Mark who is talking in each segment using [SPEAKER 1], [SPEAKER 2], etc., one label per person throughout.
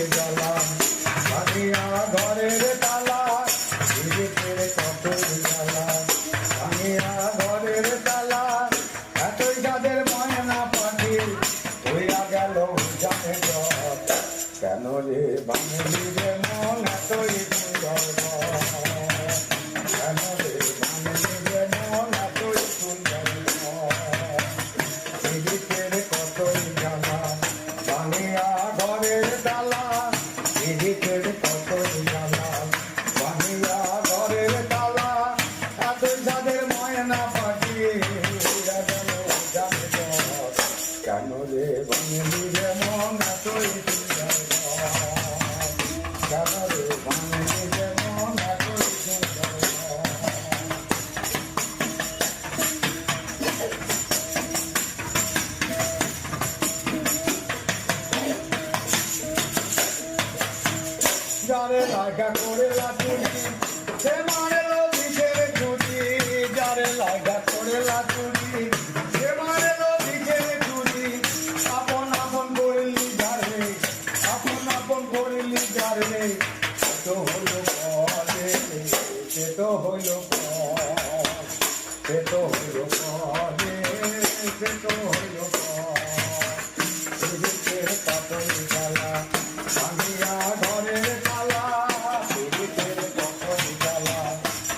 [SPEAKER 1] জ্বালা ভাঙিয়া ঘরের তালা বিদেশের কতই জ্বালা ভাঙিয়া ঘরের তালা এতই যাদের ময়না পাখি হইয়া গেল জানে ঘর কেন রে ভাঙলি রে মন এতই সুন্দর কেন রে ভাঙলি রে মন এতই সুন্দর বিদেশের কতই জ্বালা ভাঙিয়া ঘরের তালা বিদেশের কতই জ্বালা ভাঙিয়া ঘরের তালা এতই যাদের ময়না পাখি হইয়া গেল জানে ঘর কেন রে ভাঙলি রে মন এতই সুন্দর কেন রে ভাঙলি রে মন এতই সুন্দর যারে লাগা করে লাটুনি সে মারেল বিশের ছুটি যারে লাগা করে লাটুনি সে মারেল বিশের ছুটি আপন আপন করিলি যারে আপন আপন করিলি যারে তো হইল পরে সে তো হইল সে তো হইল পরে সে তো হইল বিদেশের কতই জ্বালা ভাঙিয়া ঘরের তালা বিদেশের কতই জ্বালা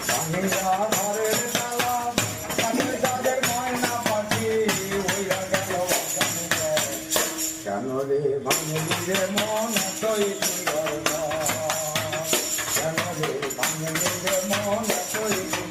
[SPEAKER 1] ভাঙিয়া ঘরের তালা তাদের তাদের ময়না পাখি হইয়া গেল জানে ঘর কেন রে ভাঙলি রে মন এতই সুন্দর কেন রে ভাঙলি রে মন এতই